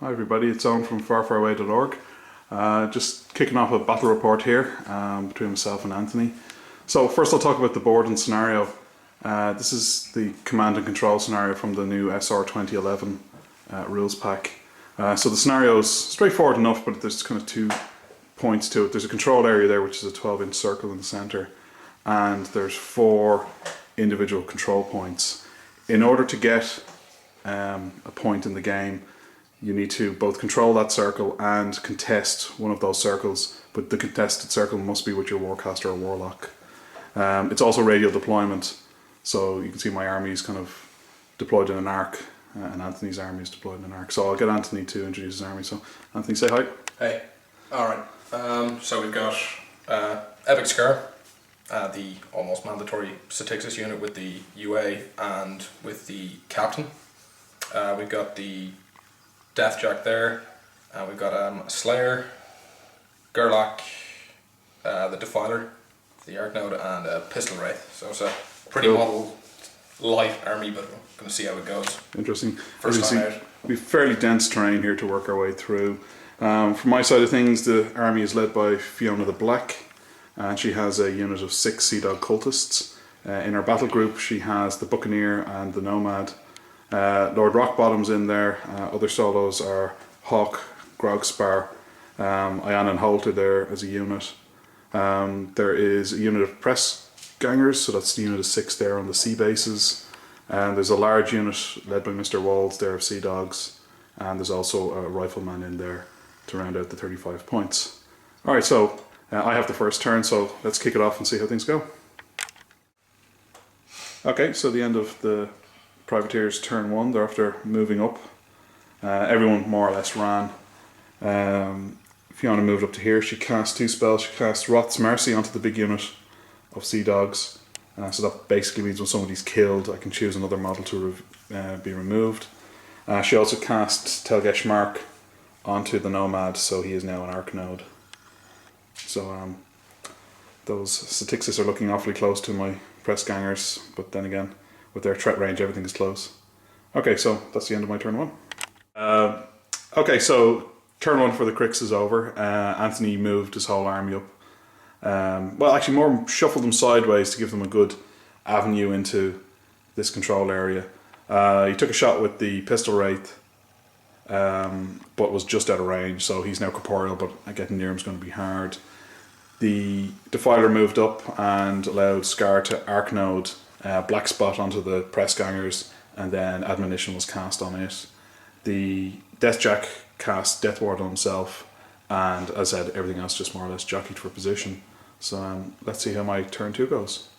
Hi everybody, it's Owen from farfaraway.org. Just kicking off a battle report here between myself and Anthony. So first I'll talk about the board and scenario. This is the command and control scenario from the new SR2011 rules pack. So the scenario is straightforward enough, but there's kind of 2 points to it. There's a control area there, which is a 12-inch circle in the center, and there's 4 individual control points. In order to get a point in the game, you need to both control that circle and contest one of those circles, but the contested circle must be with your warcaster or warlock. It's also radial deployment, so you can see my army is kind of deployed in an arc, and Anthony's army is deployed in an arc. So I'll get Anthony to introduce his army. So Anthony, say hi. Hey. Alright, so we've got eSkarre, the almost mandatory Cryx unit with the UA and with the captain. We've got the Deathjack there, we've got a Slayer, Gerlach, the Defiler, the Arc Node, and a Pistol Wraith. So it's a pretty model light army, but we're going to see how it goes. Interesting. First time out. We've fairly dense terrain here to work our way through. From my side of things, the army is led by Fiona the Black, and she has a unit of 6 Sea-Dog cultists. In her battle group she has the Buccaneer and the Nomad. Lord Rockbottom's in there. Other solos are Hawk, Grogspar, Ian and Holt are there as a unit. There is a unit of press gangers, so that's the unit of 6 there on the sea bases. And there's a large unit led by Mr. Walls there of Sea Dogs, and there's also a rifleman in there to round out the 35 points. Alright, so I have the first turn, so let's kick it off and see how things go. Okay, so the end of the Privateers turn 1, they're after moving up. Everyone more or less ran. Fiona moved up to here. She cast 2 spells. She cast Roth's Mercy onto the big unit of Sea Dogs. So that basically means when somebody's killed, I can choose another model to be removed. She also cast Telgesh Mark onto the Nomad, so he is now an Arc Node. So those Cryxes are looking awfully close to my press gangers, but then again, with their threat range, everything is close. Okay, so that's the end of my turn 1. Okay, so turn 1 for the Cryx is over. Anthony moved his whole army up. Well, actually more shuffled them sideways to give them a good avenue into this control area. He took a shot with the Pistol Wraith, but was just out of range, so he's now corporeal, but getting near him is going to be hard. The Defiler moved up and allowed Scar to Arc Node Black Spot onto the press gangers, and then Admonition was cast on it. The Deathjack cast Death Ward on himself, and as I said, everything else just more or less jockeyed for position. So let's see how my turn 2 goes.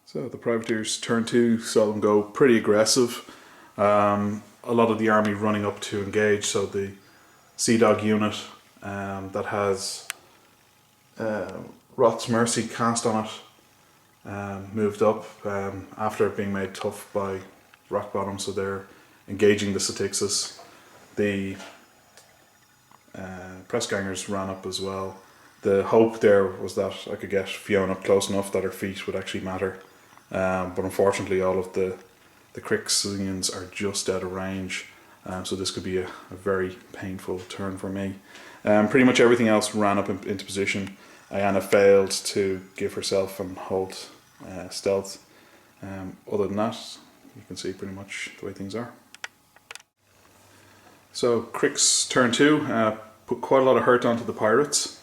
So the Privateers turn 2 saw them go pretty aggressive. A lot of the army running up to engage, so the Sea Dog unit that has Roth's Mercy cast on it moved up after being made tough by Rockbottom, so they're engaging the Cryxes. The press gangers ran up as well. The hope there was that I could get Fiona up close enough that her feet would actually matter, but unfortunately all of the Cryxians are just out of range, so this could be a very painful turn for me. Pretty much everything else ran up into position. Ayanna failed to give herself and Holt stealth. Other than that, you can see pretty much the way things are. So Cryx turn 2 put quite a lot of hurt onto the pirates,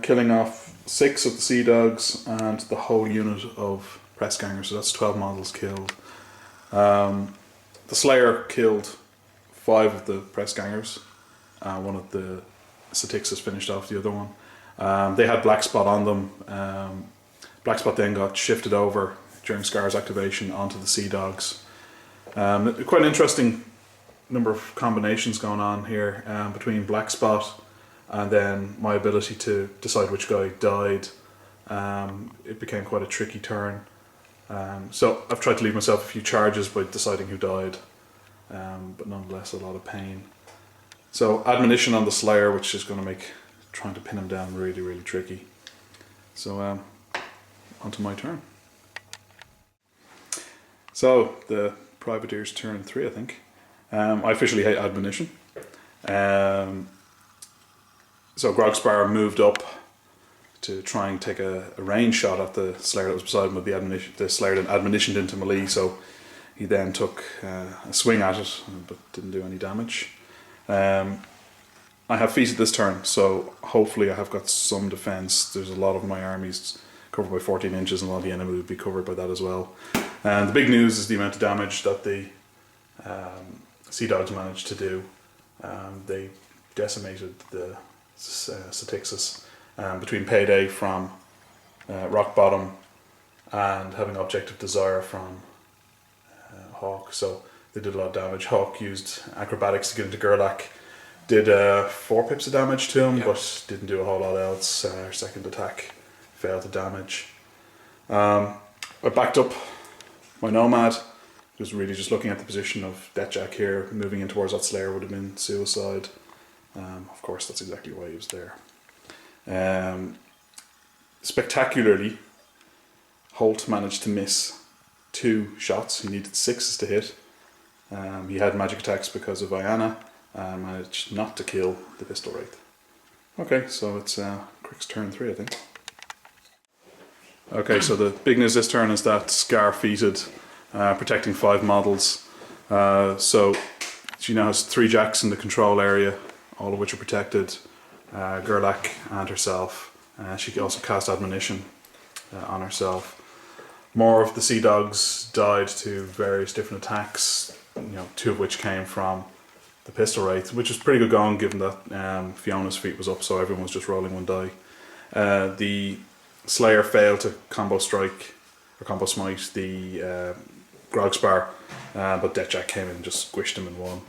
killing off 6 of the Sea Dogs and the whole unit of press gangers, so that's 12 models killed. The Slayer killed 5 of the press gangers. One of the Cryxes finished off the other one. They had Black Spot on them. Black Spot then got shifted over during Scar's activation onto the Sea Dogs. Quite an interesting number of combinations going on here between Black Spot and then my ability to decide which guy died. It became quite a tricky turn. So I've tried to leave myself a few charges by deciding who died, but nonetheless a lot of pain. So Admonition on the Slayer, which is going to make trying to pin him down really, really tricky. So onto my turn. So the Privateers turn 3, I think. I officially hate admonition. So Grogspar moved up to try and take a range shot at the Slayer that was beside him, but the Slayer then admonitioned into melee, so he then took a swing at it, but didn't do any damage. I have feasted this turn, so hopefully I have got some defense. There's a lot of my armies covered by 14 inches, and a lot of the enemy would be covered by that as well. And the big news is the amount of damage that the Sea Dogs managed to do. They decimated the Satixus between payday from Rock Bottom and having Objective Desire from Hawk, so they did a lot of damage. Hawk used acrobatics to get into Gerlach, did 4 pips of damage to him, but didn't do a whole lot else. Our second attack failed to damage. I backed up my Nomad. Was really just looking at the position of Deathjack here. Moving in towards that Slayer would have been suicide. Of course, that's exactly why he was there. Spectacularly, Holt managed to miss 2 shots. He needed 6s to hit. He had magic attacks because of Iana, and managed not to kill the Pistol Wraith. Okay, so it's Cryx turn 3, I think. Okay, so the big news this turn is that Scar feated, protecting 5 models. So she now has 3 jacks in the control area, all of which are protected. Gerlach and herself. She can also cast admonition on herself. More of the Sea Dogs died to various different attacks, 2 of which came from the Pistol Wraith, which was pretty good going given that Fiona's feat was up, so everyone was just rolling 1 die. The Slayer failed to combo strike or combo smite the Grogspar, but Deathjack came in and just squished him and won.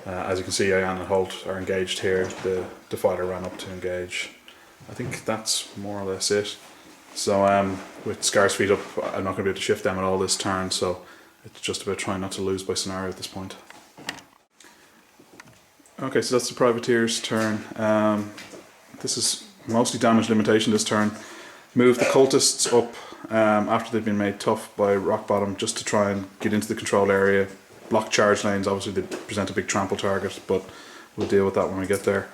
As you can see, Ian and Holt are engaged here. The Defiler ran up to engage. I think that's more or less it. So with Scar's feet up, I'm not going to be able to shift them at all this turn, so it's just about trying not to lose by scenario at this point. Okay, so that's the Privateer's turn. This is mostly damage limitation this turn. Move the Cultists up after they've been made tough by Rock Bottom, just to try and get into the control area. Block charge lanes, obviously they present a big trample target, but we'll deal with that when we get there.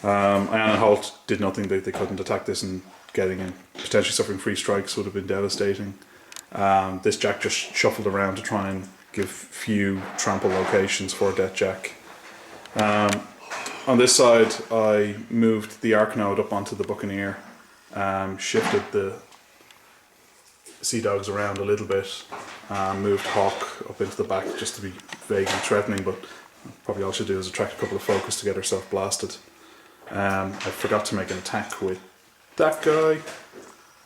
Ian and Holt did nothing. They couldn't attack this, and getting in, potentially suffering 3 strikes would have been devastating. This Jack just shuffled around to try and give few trample locations for Deathjack. On this side, I moved the Archnode up onto the Buccaneer, shifted the Sea Dogs around a little bit, moved Hawk up into the back just to be vaguely threatening, but probably all I should do is attract a couple of focus to get herself blasted. I forgot to make an attack with that guy,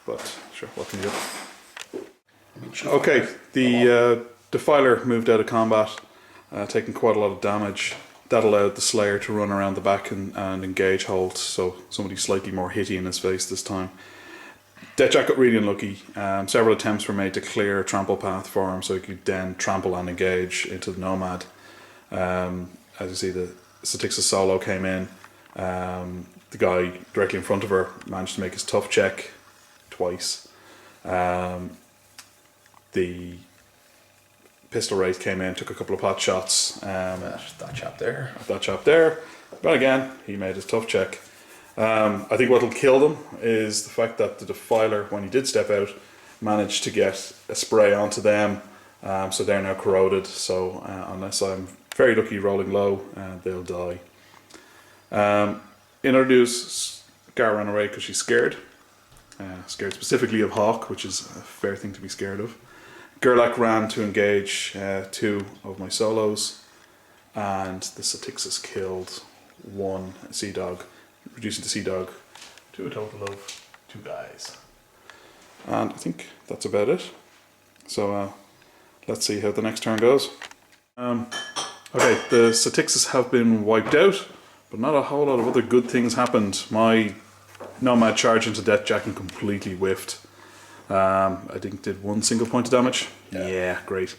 but sure, what can you do? Okay, the Defiler moved out of combat, taking quite a lot of damage. That allowed the Slayer to run around the back and engage Holt, so somebody slightly more hitty in his face this time. Deathjack got really unlucky. Several attempts were made to clear a trample path for him so he could then trample and engage into the Nomad. As you see, the Satixus solo came in. The guy directly in front of her managed to make his tough check twice. The Pistol Wraith came in, took a couple of pot shots. That chap there. That chap there. But again, he made his tough check. I think what will kill them is the fact that the Defiler, when he did step out, managed to get a spray onto them. So they're now corroded. So unless I'm very lucky rolling low, they'll die. In other news, Gar ran away because she's scared. Scared specifically of Hawk, which is a fair thing to be scared of. Gerlach ran to engage 2 of my solos, and the Satixus killed 1 Sea Dog, reducing the Sea Dog to a total of 2 guys. And I think that's about it. So let's see how the next turn goes. Okay, the Satixus have been wiped out, but not a whole lot of other good things happened. My Nomad charged into Deathjack and completely whiffed. I think did 1 single point of damage. Yeah, great.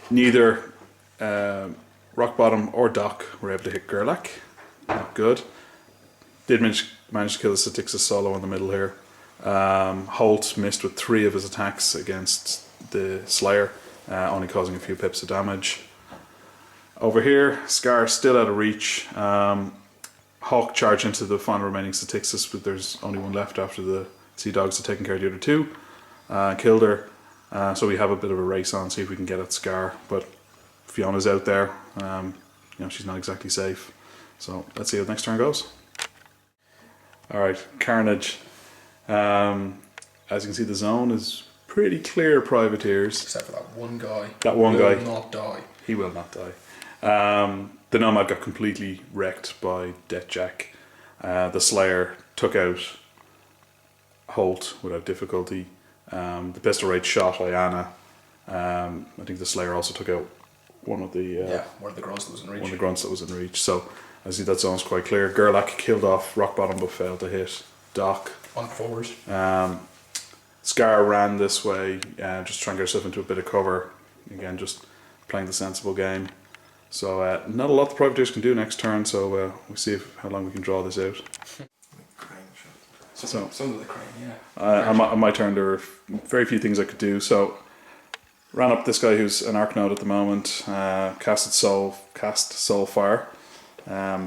Neither Rock Bottom or Doc were able to hit Gerlach. Not good. Did manage to kill the Satixus solo in the middle here. Holt missed with 3 of his attacks against the Slayer, only causing a few pips of damage. Over here, Scar still out of reach. Hawk charged into the final remaining Statixis, but there's only one left after the Sea Dogs have taken care of the other two. Killed her. So we have a bit of a race on, see if we can get at Scar. But Fiona's out there. You know, she's not exactly safe. So let's see how the next turn goes. Alright, Carnage. As you can see, the zone is pretty clear privateers. Except for that one guy. That one guy. Will not die. He will not die. The Nomad got completely wrecked by Death Jack. The Slayer took out Holt without difficulty. The Pistol Raid shot Iana. I think the Slayer also took out one of the one of the grunts that was in reach. One of the grunts that was in reach. So I see that zone's quite clear. Gerlach killed off Rock Bottom but failed to hit Doc. On forward. Scar ran this way, just trying to get herself into a bit of cover. Again, just playing the sensible game. So not a lot the privateers can do next turn, so we'll see how long we can draw this out. Some of the crane, yeah. On my turn, there were very few things I could do. So ran up this guy who's an Arc Node at the moment, cast Soulfire.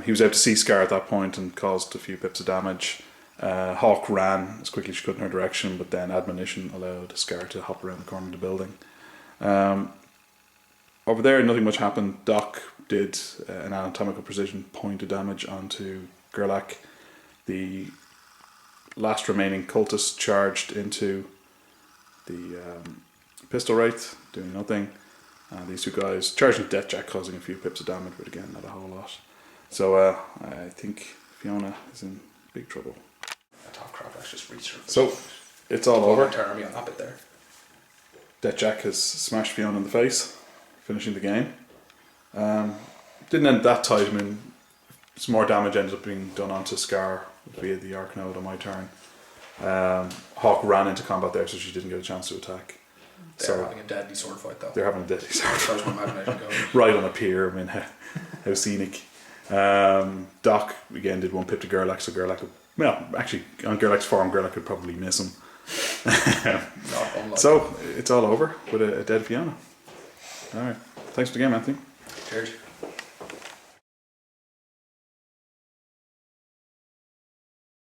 He was out to see Scar at that point and caused a few pips of damage. Hawk ran as quickly as she could in her direction, but then Admonition allowed Scar to hop around the corner of the building. Over there, nothing much happened. Doc did an anatomical precision point of damage onto Gerlach. The last remaining cultist charged into the Pistol Wraith, doing nothing. These two guys charged into Death Jack, causing a few pips of damage, but again, not a whole lot. So I think Fiona is in big trouble. Top crop, let's just reach her. So it's all over. Army on that bit there. Death Jack has smashed Fiona in the face, finishing the game. Didn't end that tight. I mean, some more damage ended up being done onto Scar via the Arc Node on my turn. Hawk ran into combat there, so she didn't get a chance to attack. They're having a deadly sword fight though. They're having a deadly sword As far as my imagination goes. right on a pier. I mean, how scenic. Doc again did one pip to Gerlach, so Gerlach could, well, actually on Gerlach's farm, Gerlach could probably miss him. So it's all over with a dead Fiona. Alright, thanks for the game, Anthony. Cheers.